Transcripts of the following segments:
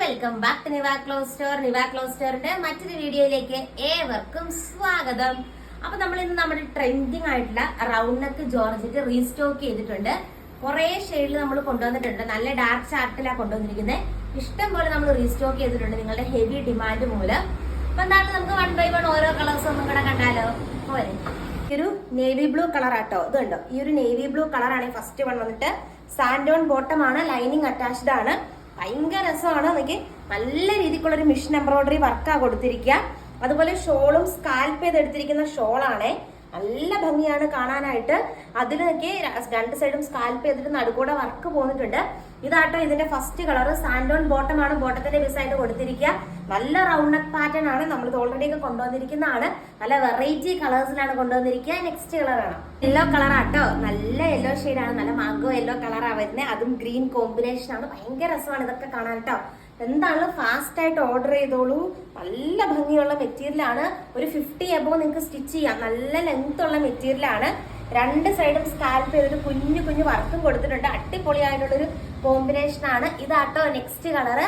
Welcome back to Niva cloth store. Niva cloth സ്റ്റോറിന്റെ മറ്റൊരു വീഡിയോയിലേക്ക് ഏവർക്കും സ്വാഗതം. അപ്പൊ നമ്മൾ ഇന്ന് നമ്മുടെ ട്രെൻഡിങ് ആയിട്ടുള്ള റൗണ്ട് നെക്ക് ജോർജറ്റ് റീസ്റ്റോക്ക് ചെയ്തിട്ടുണ്ട്. കുറെ ഷെയ്ഡിൽ നമ്മൾ കൊണ്ടുവന്നിട്ടുണ്ട്. നല്ല ഡാർക്ക് ചാർട്ടിലാണ് കൊണ്ടുവന്നിരിക്കുന്നത്. ഇഷ്ടം പോലെ നമ്മൾ റീസ്റ്റോക്ക് ചെയ്തിട്ടുണ്ട് നിങ്ങളുടെ ഹെവി ഡിമാൻഡ് മൂലം. അപ്പൊ എന്താണ് നമുക്ക് വൺ ബൈ വൺ ഓരോ കളേഴ്സ് ഒന്നും കൂടെ കണ്ടാലോ? പോരെ. ഒരു നേവി ബ്ലൂ കളർ ആട്ടോ. ഇത് കണ്ടോ, ഈ ഒരു നേവി ബ്ലൂ കളറാണ് ഫസ്റ്റ് വൺ വന്നിട്ട്. സാൻഡോൺ ബോട്ടം ആണ്, ലൈനിങ് അറ്റാച്ച്ഡ് ആണ്. ഭയങ്കര രസമാണ്. എനിക്ക് നല്ല രീതിക്കുള്ള ഒരു മിഷൻ എംബ്രോയിഡറി വർക്കാ കൊടുത്തിരിക്കുക. അതുപോലെ ഷോളും സ്കാൽപ്പ് ചെയ്തെടുത്തിരിക്കുന്ന ഷോളാണേ. നല്ല ഭംഗിയാണ് കാണാനായിട്ട്. അതിലൊക്കെ രണ്ട് സൈഡും സ്കാൽപ്പ് ചെയ്തിട്ട് നടുക്കൂടെ വർക്ക് പോന്നിട്ടുണ്ട്. ഇതാട്ടോ ഇതിന്റെ ഫസ്റ്റ് കളർ. സാൻഡോൺ ബോട്ടം ആണ്, ബോട്ടത്തിന്റെ പീസായിട്ട് കൊടുത്തിരിക്കുക. നല്ല റൗണ്ട് നെക്ക് പാറ്റേൺ ആണ്. നമ്മൾ ഓൾറെഡി ഒക്കെ കൊണ്ടുവന്നിരിക്കുന്നതാണ്. നല്ല വെറൈറ്റി കളേഴ്സിലാണ് കൊണ്ടുവന്നിരിക്കുക. നെക്സ്റ്റ് കളർ ആണ് യെല്ലോ കളർ ആട്ടോ. നല്ല യെല്ലോ ഷെയ്ഡാണ്, നല്ല മാംഗോ യെല്ലോ കളറാ വരുന്നത്. അതും ഗ്രീൻ കോമ്പിനേഷൻ ആണ്. ഭയങ്കര രസമാണ് ഇതൊക്കെ കാണാൻ കേട്ടോ. എന്താണെങ്കിലും ഫാസ്റ്റ് ആയിട്ട് ഓർഡർ ചെയ്തോളൂ. നല്ല ഭംഗിയുള്ള മെറ്റീരിയൽ ആണ്. ഒരു 50 എബോ നിങ്ങൾക്ക് സ്റ്റിച്ച് ചെയ്യാം. നല്ല ലെങ്ത് ഉള്ള മെറ്റീരിയൽ ആണ്. രണ്ട് സൈഡും സ്കാൽപ്പ് ചെയ്തിട്ട് കുഞ്ഞു കുഞ്ഞു വർക്കും കൊടുത്തിട്ടുണ്ട്. അടിപൊളിയായിട്ടുള്ളൊരു കോമ്പിനേഷൻ ആണ്. ഇതാട്ടോ next colour.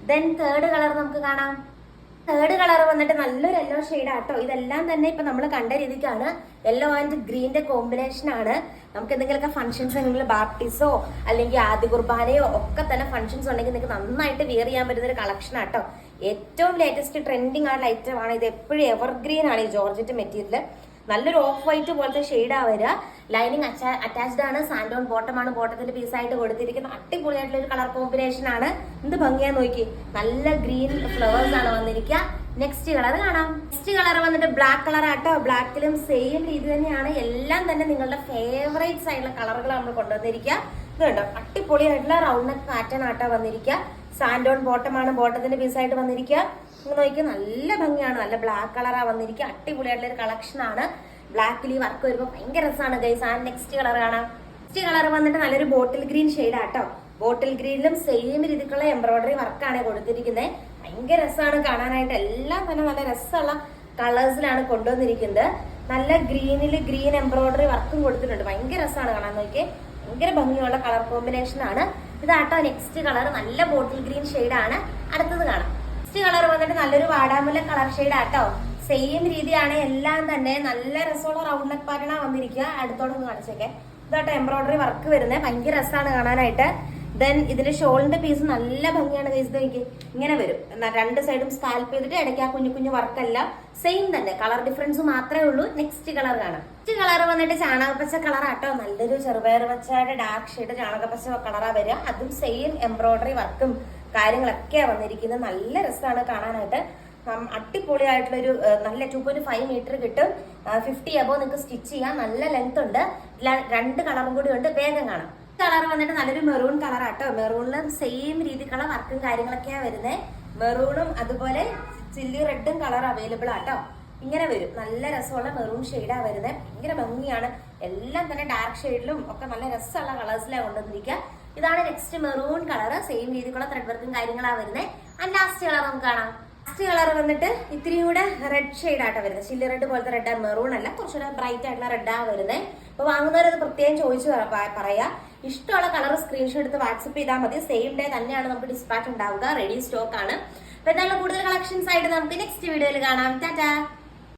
Then third colour നമുക്ക് കാണാം. തേർഡ് കളർ വന്നിട്ട് നല്ലൊരു യെല്ലോ ഷെയ്ഡ് ആട്ടോ. ഇതെല്ലാം തന്നെ ഇപ്പൊ നമ്മൾ കണ്ട രീതിക്കാണ്. യെല്ലോ ആൻഡ് ഗ്രീന്റെ കോമ്പിനേഷൻ ആണ്. നമുക്ക് എന്തെങ്കിലുമൊക്കെ ഫംഗ്ഷൻസ് ഉണ്ടെങ്കിൽ ബാപ്റ്റിസോ അല്ലെങ്കിൽ ആദ്യ കുർബാനയോ ഒക്കെ തന്നെ ഫംഗ്ഷൻസ് ഉണ്ടെങ്കിൽ നിങ്ങൾക്ക് നന്നായിട്ട് വിയർ ചെയ്യാൻ പറ്റുന്ന ഒരു കളക്ഷൻ ആട്ടോ. ഏറ്റവും ലേറ്റസ്റ്റ് ട്രെൻഡിങ് ആയിട്ടുള്ള ഐറ്റം ആണ് ഇത്. എപ്പോഴും എവർഗ്രീൻ ആണ് ഈ ജോർജറ്റ് മെറ്റീരിയൽ. നല്ലൊരു ഓഫ് വൈറ്റ് പോലത്തെ ഷെയ്ഡാ വരിക. ലൈനിങ് അറ്റാച്ച്ഡ് ആണ്. സാൻഡോൺ ബോട്ടം ആണ്, ബോട്ടത്തിന്റെ പീസായിട്ട് കൊടുത്തിരിക്കുന്ന അടിപൊളിയായിട്ടുള്ള ഒരു കളർ കോമ്പിനേഷൻ ആണ്. എന്ത് ഭംഗിയാ നോക്കി. നല്ല ഗ്രീൻ ഫ്ലവേഴ്സ് ആണ് വന്നിരിക്കുക. നെക്സ്റ്റ് കളർ കാണാം. നെക്സ്റ്റ് കളർ വന്നിട്ട് ബ്ലാക്ക് കളർ ആട്ടോ. ബ്ലാക്കിലും സെയിം രീതി തന്നെയാണ്. എല്ലാം തന്നെ നിങ്ങളുടെ ഫേവറേറ്റ്സ് ആയിട്ടുള്ള കളറുകൾ നമ്മൾ കൊണ്ടുവന്നിരിക്കുക. ഇത് കണ്ടോ, അടിപൊളിയായിട്ടുള്ള റൗണ്ട് നെക്ക് പാറ്റേൺ ആട്ടോ വന്നിരിക്കുക. സാൻഡോൺ ബോട്ടം ആണ്, ബോട്ടത്തിന്റെ പീസായിട്ട് വന്നിരിക്കുക. നോക്കി നല്ല ഭംഗിയാണ്. നല്ല ബ്ലാക്ക് കളറാ വന്നിരിക്കുക. അടിപൊളിയായിട്ടുള്ള ഒരു കളക്ഷൻ ആണ്. ബ്ലാക്കിൽ ഈ വർക്ക് വരുമ്പോൾ ഭയങ്കര രസമാണ് ഗൈസ്. ആ നെക്സ്റ്റ് കളർ കാണാം. നെക്സ്റ്റ് കളർ വന്നിട്ട് നല്ലൊരു ബോട്ടിൽ ഗ്രീൻ ഷെയ്ഡ് ആട്ടോ. ബോട്ടിൽ ഗ്രീനിലും സെയിം രീതിക്കുള്ള എംബ്രോയിഡറി വർക്കാണ് കൊടുത്തിരിക്കുന്നത്. ഭയങ്കര രസമാണ് കാണാനായിട്ട്. എല്ലാം തന്നെ നല്ല രസമുള്ള കളേഴ്സിലാണ് കൊണ്ടുവന്നിരിക്കുന്നത്. നല്ല ഗ്രീനിൽ ഗ്രീൻ എംബ്രോയിഡറി വർക്കും കൊടുത്തിട്ടുണ്ട്. ഭയങ്കര രസമാണ് കാണാൻ. നോക്കിയേ, ഭയങ്കര ഭംഗിയുള്ള കളർ കോമ്പിനേഷൻ ആണ്. ഇതാട്ടോ നെക്സ്റ്റ് കളർ. നല്ല ബോട്ടിൽ ഗ്രീൻ ഷെയ്ഡ് ആണ്. അടുത്തത് കാണാം. നെക്സ്റ്റ് കളർ വന്നിട്ട് നല്ലൊരു വാടാമുല്ല കളർ ഷെയ്ഡ് ആട്ടോ. സെയിം രീതിയാണ്. എല്ലാം തന്നെ നല്ല രസമുള്ള റൗണ്ട് നെക്ക് പാറ്റേണാ വന്നിരിക്കുക. അടുത്തോടൊന്ന് കാണിച്ചേക്കെ. ഇതാട്ടോ എംബ്രോയിഡറി വർക്ക് വരുന്നത്. ഭയങ്കര രസമാണ് കാണാനായിട്ട്. ദെൻ ഇതിന്റെ ഷോളിന്റെ പീസ് നല്ല ഭംഗിയാണ് ഗൈസ്. എനിക്ക് ഇങ്ങനെ വരും. രണ്ട് സൈഡും സ്കാൽപ്പ് ചെയ്തിട്ട് ഇടയ്ക്ക് ആ കുഞ്ഞു കുഞ്ഞു വർക്കല്ല. സെയിം തന്നെ, കളർ ഡിഫറൻസ് മാത്രമേ ഉള്ളൂ. നെക്സ്റ്റ് കളർ കാണാം. നെക്സ്റ്റ് കളർ വന്നിട്ട് ചാണകപ്പച്ച കളർ ആട്ടോ. നല്ലൊരു ചെറുപയർ പച്ചയുടെ ഡാർക്ക് ഷെയ്ഡ് ചാണകപ്പച്ച കളറാ വരിക. അതും സെയിം എംബ്രോയിഡറി വർക്കും കാര്യങ്ങളൊക്കെയാ വന്നിരിക്കുന്നത്. നല്ല രസമാണ് കാണാനായിട്ട്. അടിപൊളിയായിട്ടുള്ളൊരു നല്ല 2.5 മീറ്റർ കിട്ടും. 50 എബോ നിങ്ങൾക്ക് സ്റ്റിച്ച് ചെയ്യാം. നല്ല ലെങ്ത് ഉണ്ട്. രണ്ട് കളറും കൂടി ഉണ്ട്. വേഗം കാണാം. കളർ വന്നിട്ട് നല്ലൊരു മെറൂൺ കളർ ആട്ടോ. മെറൂണിലും സെയിം രീതിക്കുള്ള വർക്കും കാര്യങ്ങളൊക്കെയാ വരുന്നത്. മെറൂണും അതുപോലെ ചില്ലി റെഡും കളർ അവൈലബിൾ ആട്ടോ. ഇങ്ങനെ വരും. നല്ല രസമുള്ള മെറൂൺ ഷെയ്ഡാ വരുന്നത്. ഭയങ്കര ഭംഗിയാണ്. എല്ലാം തന്നെ ഡാർക്ക് ഷെയ്ഡിലും ഒക്കെ നല്ല രസമുള്ള കളേഴ്സിലാണ് കൊണ്ടുവന്നിരിക്കുക. ഇതാണ് നെക്സ്റ്റ് മെറൂൺ കളർ. സെയിം രീതിക്കുള്ള ത്രെഡ് വർക്കും കാര്യങ്ങളാണ് വരുന്നത്. ആൻഡ് ലാസ്റ്റ് കളർ നമുക്ക് കാണാം. ലാസ്റ്റ് കളർ വന്നിട്ട് ഇത്തിരി കൂടെ റെഡ് ഷെയ്ഡ് ആട്ടോ വരുന്നത്. ചില്ലി റെഡ് പോലത്തെ റെഡ്, മെറൂൺ അല്ല, കുറച്ചുകൂടെ ബ്രൈറ്റ് ആയിട്ടുള്ള റെഡാ വരുന്നത്. അപ്പൊ വാങ്ങുന്നവരത് പ്രത്യേകം ചോദിച്ചു പറയാ. ഇഷ്ടമുള്ള കളർ സ്ക്രീൻഷോട്ട് എടുത്ത് വാട്സപ്പ് ചെയ്താൽ മതി. സെയിം ഡേ തന്നെയാണ് നമുക്ക് ഡിസ്പാച്ച് ഉണ്ടാവുക. റെഡി സ്റ്റോക്ക് ആണ്. അപ്പൊ എന്തായാലും കൂടുതൽ കളക്ഷൻസ് ആയിട്ട് നമുക്ക് നെക്സ്റ്റ് വീഡിയോയിൽ കാണാം. ടാറ്റാ.